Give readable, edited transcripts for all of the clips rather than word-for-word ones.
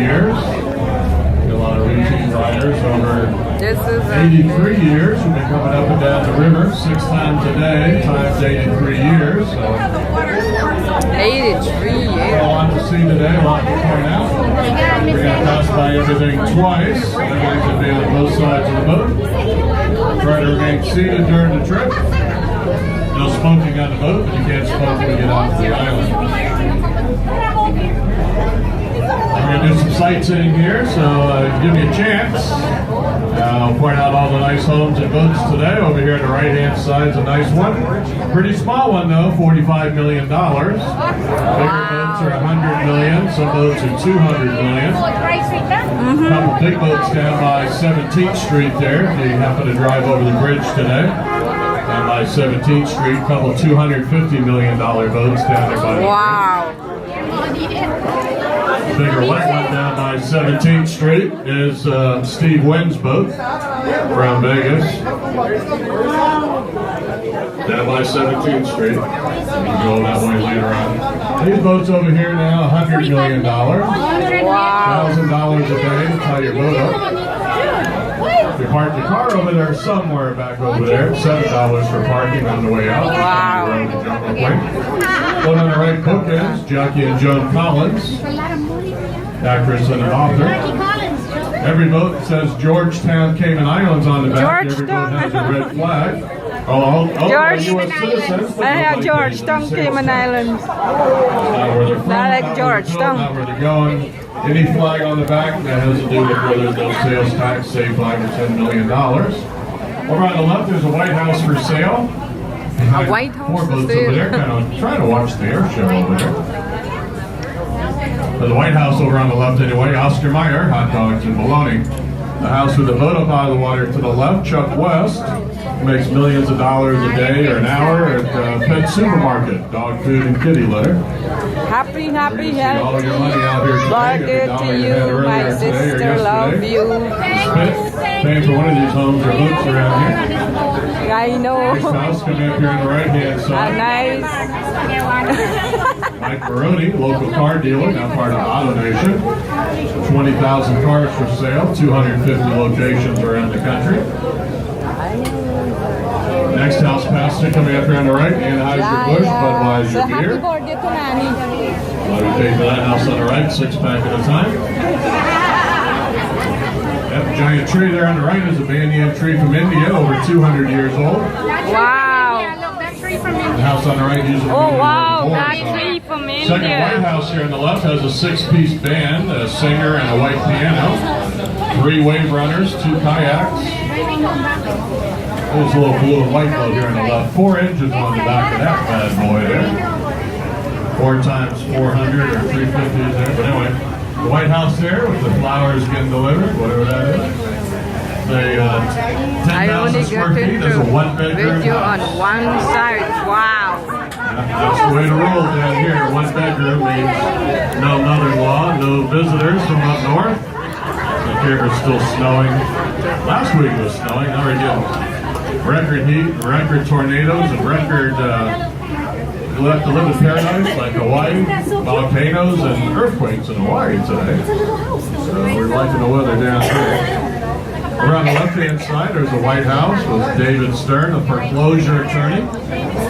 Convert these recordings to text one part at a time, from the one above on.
years. A lot of routine riders over This is 83 years who've been coming up and down the river 6 times a day, times 83 years. So 83 a years. lot to see today, a lot to point out. We're going to pass by everything twice. Everybody's going to be on both sides of the boat. Try to remain seated during the trip. No smoking on the boat, but you can't smoke when you get off the island. We're going to do some sightseeing here, so give me a chance. I'll point out all the nice homes and boats today. Over here on the right-hand side is a nice one. Pretty small one, though, $45 million. Bigger boats are $100 million. Some boats are $200 million. A couple big boats down by 17th Street there, if you happen to drive over the bridge today. Down by 17th Street, a couple $250 million boats down there by the Wow. bigger white one down by 17th Street is Steve Wynn's boat from Vegas. Down by 17th Street. You can go that way later on. These boats over here now, $100 million. $1,000 a day to tie your boat up. If you park your car over there somewhere back over there, $7 for parking on the way out. Wow. One on the right bookends, Jackie and Joan Collins, actress and an author. Every boat says Georgetown, Cayman Islands on the back. Every boat has a red flag. Oh, U.S. citizens. Georgetown, Cayman Islands. Not where they're from, Not like not Georgetown. Not where they're going. Any flag on the back that has to do with whether there's no sales tax, say $5 or $10 million. Over on the left, there's a White House for sale. A White House Four for boats sale. over there, kind of trying to watch the air show over there. But the White House over on the left anyway, Oscar Mayer, hot dogs and bologna. The house with the boat up out of the water to the left, Chuck West, makes millions of dollars a day or an hour at Pet Supermarket, dog food and kitty litter. Happy, happy, See all your money out here today. birthday Every to dollar had you, my earlier today or sister. Love yesterday. you. Spent paying for one of these homes or boats around here. I know. Next house coming up here on the right-hand A side. nice. Mike Baroni, local car dealer, now part of Auto Nation. 20,000 cars for sale, 250 locations around the country. Next house pastor coming up here on the right, Anheuser-Busch, Budweiser Happy beer. birthday to Nani. Well, we pay for that house on the right, 6-pack at a time. That giant tree there on the right is a banyan tree from India, over 200 years old. Wow. The house on the right uses Oh wow, boards that on it. tree from Second White India. House here on the left has a 6-piece band, a singer and a white piano, 3 wave runners, 2 kayaks. There's a little blue and white boat here on the left. 4 engines on the back of that bad boy there. 4 times 400 or 350 is there. But anyway, the White House there with the flowers getting delivered, whatever that is. The I 10,000 only square got feet is a into 1-bedroom video on house. one side. Wow. That's the way to roll down here. 1 bedroom means no mother-in-law, no visitors from up north. Up here it's still snowing. Last week it was snowing, now we're getting record heat, record tornadoes, and record you have to live in paradise like Hawaii, volcanoes, and earthquakes in Hawaii today. So we're liking the weather down here. Over on the left-hand side, there's the White House with David Stern, a foreclosure attorney.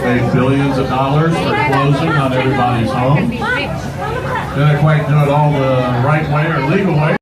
Paid billions of dollars for closing on everybody's home. Didn't quite do it all the right way or legal way.